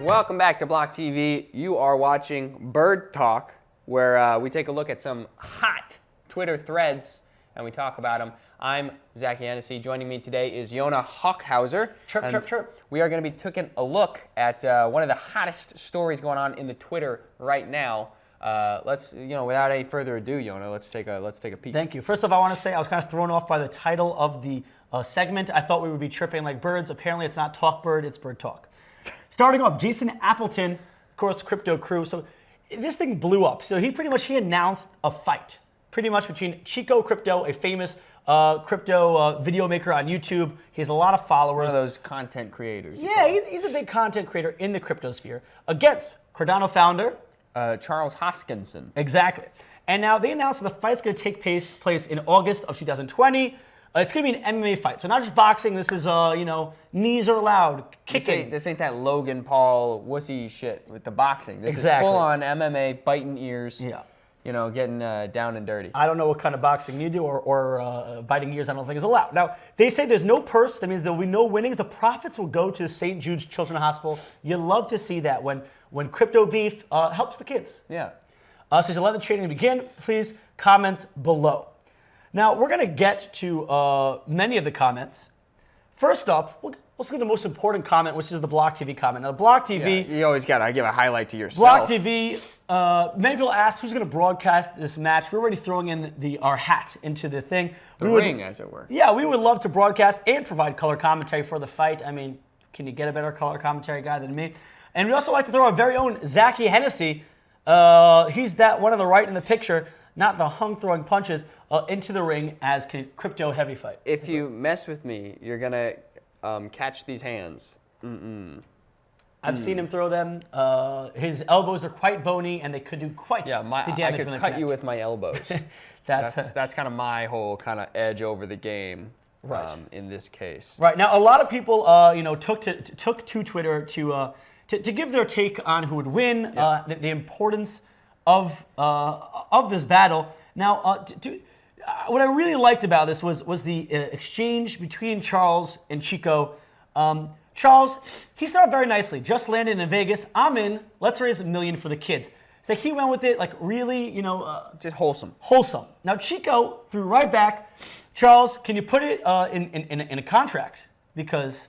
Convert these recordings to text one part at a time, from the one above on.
Welcome back to Block TV. You are watching Bird Talk, where we take a look at some hot Twitter threads and we talk about them. I'm Zach Hennessy. Joining me today is Yona Hockhauser. Chirp. We are going to be taking a look at one of the hottest stories going on in the Twitter right now. Let's, without any further ado, Yona, let's take a peek. Thank you. First off, I want to say I was kind of thrown off by the title of the segment. I thought we would be chirping like birds. Apparently, it's not Talk Bird, it's Bird Talk. Starting off, Jason Appleton, of course, Crypto Crew. So this thing blew up. So he announced a fight, pretty much between Chico Crypto, a famous crypto video maker on YouTube. He has a lot of followers. One of those content creators. Yeah, he's a big content creator in the crypto sphere. Against Cardano founder Charles Hoskinson. Exactly. And now they announced that the fight's going to take place in August of 2020. It's going to be an MMA fight. So not just boxing. This is, knees are allowed, kicking. This ain't that Logan Paul wussy shit with the boxing. This Exactly. is full-on MMA, biting ears. Yeah. Getting down and dirty. I don't know what kind of boxing you do or biting ears I don't think is allowed. Now, they say there's no purse. That means there will be no winnings. The profits will go to St. Jude's Children's Hospital. You love to see that when crypto beef helps the kids. Yeah. So he said, let the trading begin. Please, comments below. Now, we're going to get to many of the comments. First up, let's get the most important comment, which is the Block TV comment. Now, Block TV... Yeah, you always got to give a highlight to yourself. Block TV, many people asked who's going to broadcast this match. We're already throwing in our hat into the thing. The ring, as it were. Yeah, we would love to broadcast and provide color commentary for the fight. I mean, can you get a better color commentary guy than me? And we also like to throw our very own Zachy Hennessy. He's that one on the right in the picture, not the hung throwing punches, into the ring as crypto heavy fight. If you mess with me, you're going to catch these hands. I've seen him throw them. His elbows are quite bony, and they could do quite the damage. I could when they cut connect. you with my elbows. That's kind of my whole kind of edge over the game. Right. In this case. Right now, a lot of people, took to Twitter to give their take on who would win, the importance of this battle. Now, what I really liked about this was the exchange between Charles and Chico. Charles, he started very nicely. Just landed in Vegas. I'm in. Let's raise $1 million for the kids. So he went with it like really, just wholesome. Wholesome. Now Chico threw right back. Charles, can you put it in a contract? Because,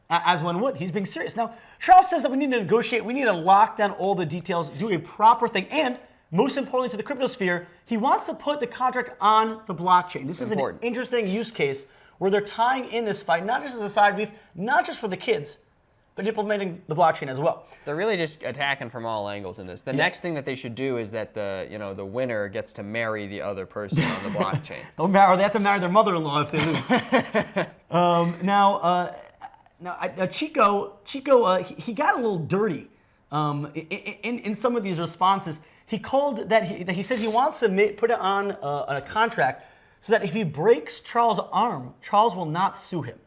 as one would, he's being serious. Now, Charles says that we need to negotiate. We need to lock down all the details, do a proper thing, and most importantly to the crypto sphere, he wants to put the contract on the blockchain. This is an interesting use case where they're tying in this fight, not just as a side beef, not just for the kids, but implementing the blockchain as well. They're really just attacking from all angles in this. The next thing that they should do is that the winner gets to marry the other person on the blockchain. They have to marry their mother-in-law if they lose. Now, Chico, he got a little dirty in some of these responses. He called that he said he wants to put it on a contract so that if he breaks Charles' arm, Charles will not sue him.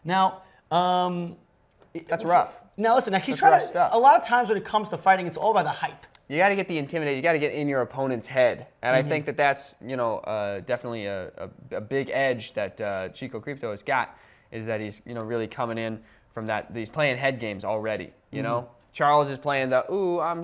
Now, that's rough. Now listen. Now he's trying to. A lot of times when it comes to fighting, it's all by the hype. You got to get the intimidate. You got to get in your opponent's head, and I think that's definitely a big edge that Chico Crypto has got, is that he's really coming in from that. He's playing head games already. Charles is playing the I'm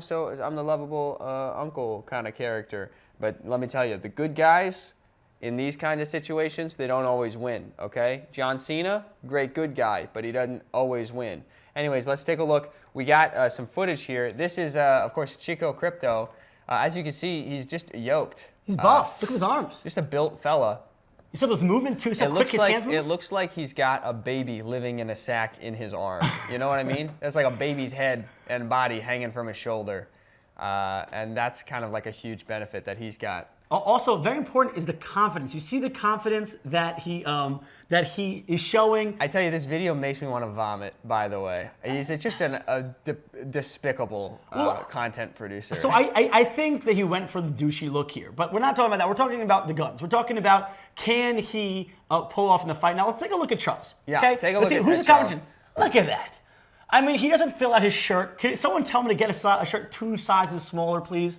the lovable uncle kind of character. But let me tell you, the good guys in these kinds of situations, they don't always win, okay? John Cena, great good guy, but he doesn't always win. Anyways, let's take a look. We got some footage here. This is, of course, Chico Crypto. As you can see, he's just yoked. He's buff. Look at his arms. Just a built fella. You saw those movement too? So quick his hands move? It looks like he's got a baby living in a sack in his arm. You know what I mean? It's like a baby's head and body hanging from his shoulder. And that's kind of like a huge benefit that he's got. Also, very important is the confidence. You see the confidence that he is showing. I tell you, this video makes me want to vomit, by the way. He's just a despicable content producer. So I think that he went for the douchey look here. But we're not talking about that. We're talking about the guns. We're talking about, can he pull off in the fight? Now, let's take a look at Charles. Yeah, okay? take a look at who's the Charles. competition? Look at that. I mean, he doesn't fill out his shirt. Can someone tell me to get a shirt 2 sizes smaller, please?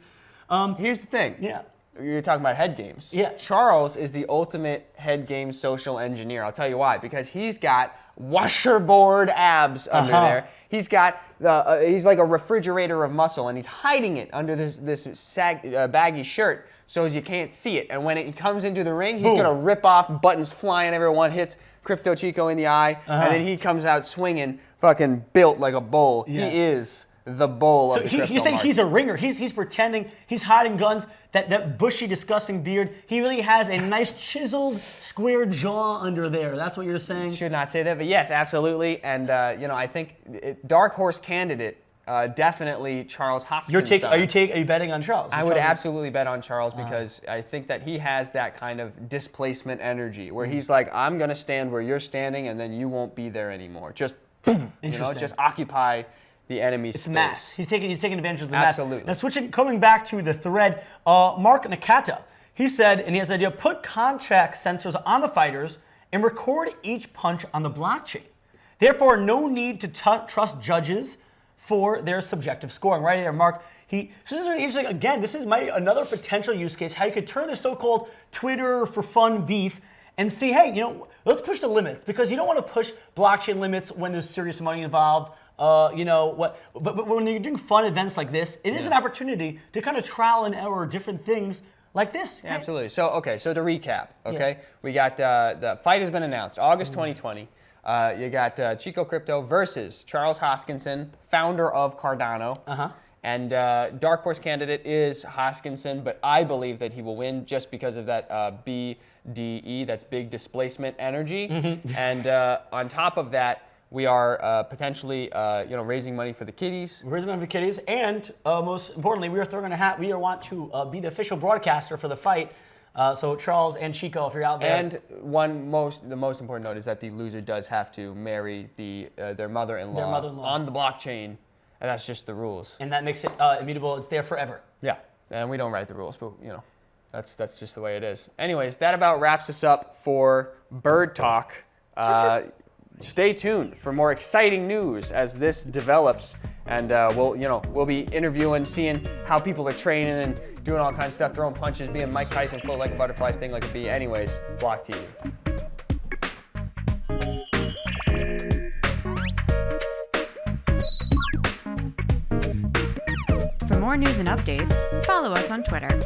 Here's the thing. Yeah. You're talking about head games. Yeah. Charles is the ultimate head game social engineer. I'll tell you why. Because he's got washboard abs under there. He's got he's like a refrigerator of muscle, and he's hiding it under this baggy shirt so as you can't see it. And when he comes into the ring, he's gonna rip off, buttons flying, everyone hits Crypto Chico in the eye, and then he comes out swinging, fucking built like a bull. Yeah. He is the bull of the crypto He's saying market. he's a ringer. He's pretending. He's hiding guns. That bushy, disgusting beard. He really has a nice chiseled, square jaw under there. That's what you're saying? Should not say that, but yes, absolutely. And I think dark horse candidate, definitely Charles Hoskinson. Are you betting on Charles? I would absolutely bet on Charles because I think that he has that kind of displacement energy where he's like, I'm gonna stand where you're standing, and then you won't be there anymore. Just just occupy the enemy's space. Mass. He's taking advantage of the mass. Absolutely. Now coming back to the thread, Mark Nakata, he said, and he has the idea, put contact sensors on the fighters and record each punch on the blockchain. Therefore, no need to trust judges for their subjective scoring. Right there, Mark. So this is really interesting. Again, this is another potential use case, how you could turn the so-called Twitter for fun beef and see, hey, let's push the limits, because you don't want to push blockchain limits when there's serious money involved. But when you're doing fun events like this, it is an opportunity to kind of trial and error different things like this. Yeah, absolutely. So to recap, we got the fight has been announced, August 2020. You got Chico Crypto versus Charles Hoskinson, founder of Cardano. And dark horse candidate is Hoskinson, but I believe that he will win just because of that BDE, that's big displacement energy. And on top of that, we are potentially, raising money for the kiddies. Raising money for the kiddies, and most importantly, we are throwing a hat. We want to be the official broadcaster for the fight. So Charles and Chico, if you're out there. And the most important note is that the loser does have to marry their mother-in-law on the blockchain, and that's just the rules. And that makes it immutable. It's there forever. Yeah, and we don't write the rules, but that's just the way it is. Anyways, that about wraps us up for Bird Talk. Stay tuned for more exciting news as this develops, and we'll be interviewing, seeing how people are training and doing all kinds of stuff, throwing punches, being Mike Tyson, float like a butterfly, sting like a bee. Anyways, Block TV. For more news and updates, follow us on Twitter.